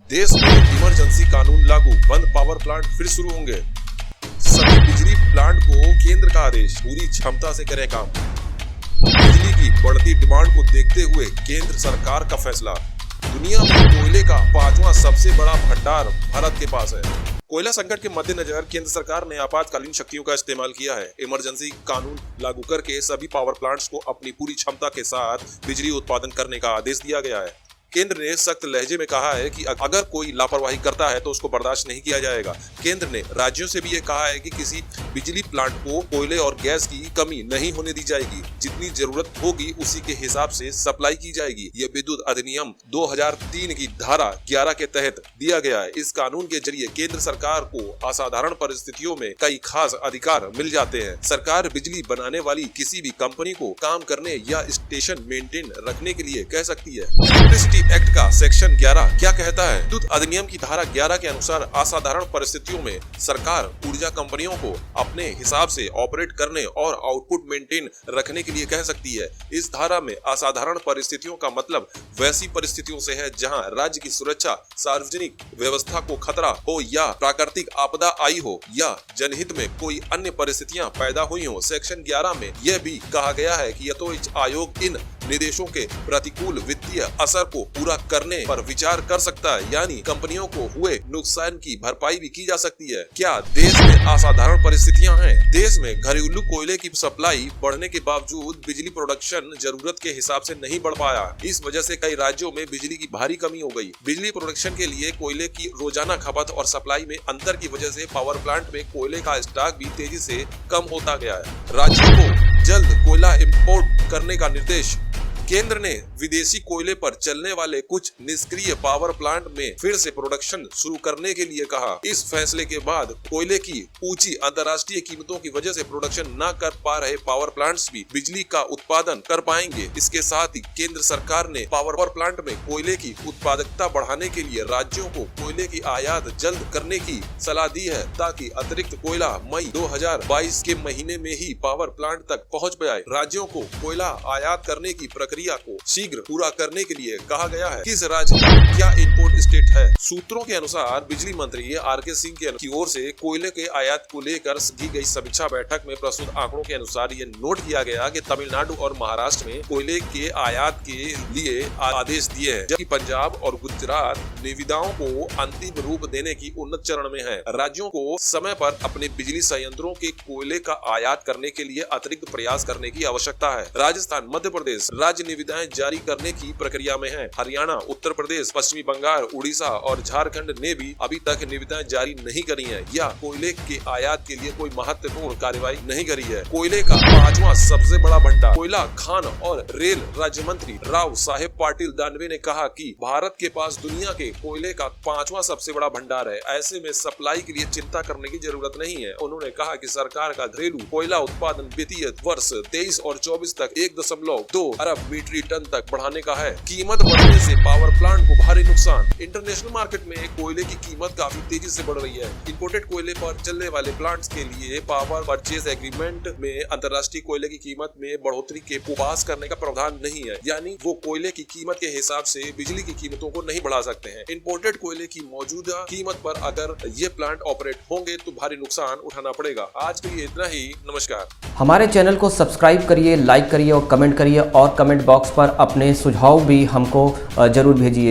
देश में इमरजेंसी कानून लागू, बंद पावर प्लांट फिर शुरू होंगे। सभी बिजली प्लांट को केंद्र का आदेश, पूरी क्षमता से करें काम। बिजली की बढ़ती डिमांड को देखते हुए केंद्र सरकार का फैसला। दुनिया में कोयले का 5वां सबसे बड़ा भंडार भारत के पास है। कोयला संकट के मद्देनजर केंद्र सरकार ने आपातकालीन शक्तियों का इस्तेमाल किया है। इमरजेंसी कानून लागू करके सभी पावर प्लांट्स को अपनी पूरी क्षमता के साथ बिजली उत्पादन करने का आदेश दिया गया है। केंद्र ने सख्त लहजे में कहा है कि अगर कोई लापरवाही करता है तो उसको बर्दाश्त नहीं किया जाएगा। केंद्र ने राज्यों से भी ये कहा है कि किसी बिजली प्लांट को कोयले और गैस की कमी नहीं होने दी जाएगी। जितनी जरूरत होगी उसी के हिसाब से सप्लाई की जाएगी। ये विद्युत अधिनियम 2003 की धारा 11 के तहत दिया गया है। इस कानून के जरिए केंद्र सरकार को असाधारण परिस्थितियों में कई खास अधिकार मिल जाते हैं। सरकार बिजली बनाने वाली किसी भी कंपनी को काम करने या स्टेशन मेंटेन रखने के लिए कह सकती है। एक्ट का सेक्शन 11 क्या कहता है? विद्युत अधिनियम की धारा 11 के अनुसार असाधारण परिस्थितियों में सरकार ऊर्जा कंपनियों को अपने हिसाब से ऑपरेट करने और आउटपुट मेंटेन रखने के लिए कह सकती है। इस धारा में असाधारण परिस्थितियों का मतलब वैसी परिस्थितियों से है जहां राज्य की सुरक्षा, सार्वजनिक व्यवस्था को खतरा हो या प्राकृतिक आपदा आई हो या जनहित में कोई अन्य परिस्थितियां पैदा हुई हो। सेक्शन 11 में यह भी कहा गया है कि यथोचित आयोग इन निर्देशों के प्रतिकूल वित्तीय असर को पूरा करने पर विचार कर सकता है, यानी कंपनियों को हुए नुकसान की भरपाई भी की जा सकती है। क्या देश में असाधारण परिस्थितियां हैं? देश में घरेलू कोयले की सप्लाई बढ़ने के बावजूद बिजली प्रोडक्शन जरूरत के हिसाब से नहीं बढ़ पाया। इस वजह से कई राज्यों में बिजली की भारी कमी हो गई। बिजली प्रोडक्शन के लिए कोयले की रोजाना खपत और सप्लाई में अंतर की वजह से पावर प्लांट में कोयले का स्टॉक भी तेजी से कम होता गया है। राज्यों को जल्द कोयला इंपोर्ट करने का निर्देश। केंद्र ने विदेशी कोयले पर चलने वाले कुछ निष्क्रिय पावर प्लांट में फिर से प्रोडक्शन शुरू करने के लिए कहा। इस फैसले के बाद कोयले की ऊंची अंतर्राष्ट्रीय कीमतों की वजह से प्रोडक्शन न कर पा रहे पावर प्लांट्स भी बिजली का उत्पादन कर पाएंगे। इसके साथ ही केंद्र सरकार ने पावर प्लांट में कोयले की उत्पादकता बढ़ाने के लिए राज्यों को कोयले की आयात जल्द करने की सलाह दी है, ताकि अतिरिक्त कोयला मई 2022 के महीने में ही पावर प्लांट तक पहुँच पाए। राज्यों को कोयला आयात करने की प्रक्रिया को शीघ्र पूरा करने के लिए कहा गया है। किस राज्य का क्या इंपोर्ट स्टेट है? सूत्रों के अनुसार बिजली मंत्री आर.के. सिंह की ओर से कोयले के आयात को लेकर की गई समीक्षा बैठक में प्रस्तुत आंकड़ों के अनुसार ये नोट किया गया कि तमिलनाडु और महाराष्ट्र में कोयले के आयात के लिए आदेश दिए हैं, जबकि पंजाब और गुजरात निविदाओं को अंतिम रूप देने की उन्नत चरण में है। राज्यों को समय पर अपने बिजली संयंत्रों के कोयले का आयात करने के लिए अतिरिक्त प्रयास करने की आवश्यकता है। राजस्थान, मध्य प्रदेश राज्य निविदाएं जारी करने की प्रक्रिया में है। हरियाणा, उत्तर प्रदेश, पश्चिमी बंगाल, उड़ीसा और झारखंड ने भी अभी तक निविदाएं जारी नहीं करी हैं या कोयले के आयात के लिए कोई महत्वपूर्ण कार्रवाई नहीं करी है। कोयले का 5वां सबसे बड़ा भंडार। कोयला, खान और रेल राज्य मंत्री राव साहेब पाटिल दानवे ने कहा कि भारत के पास दुनिया के कोयले का 5वां सबसे बड़ा भंडार है। ऐसे में सप्लाई के लिए चिंता करने की जरूरत नहीं है। उन्होंने कहा कि सरकार का घरेलू कोयला उत्पादन वित्तीय वर्ष 23 और 24 तक 1.2 अरब मीट्रिक टन तक बढ़ाने का है। कीमत बढ़ने से पावर प्लांट को भारी नुकसान। इंटरनेशनल मार्केट में कोयले की कीमत काफी तेजी से बढ़ रही है। इंपोर्टेड कोयले पर चलने वाले प्लांट्स के लिए पावर परचेज एग्रीमेंट में अंतर्राष्ट्रीय कोयले की कीमत में बढ़ोतरी के पास करने का प्रावधान नहीं है, यानी वो कोयले की कीमत के हिसाब से बिजली की कीमतों को नहीं बढ़ा सकते हैं। इंपोर्टेड कोयले की मौजूदा कीमत पर अगर ये प्लांट ऑपरेट होंगे तो भारी नुकसान उठाना पड़ेगा। आज के लिए इतना ही। नमस्कार। हमारे चैनल को सब्सक्राइब करिए, लाइक करिए और कमेंट करिए, और कमेंट बॉक्स पर अपने सुझाव भी हमको जरूर भेजिए।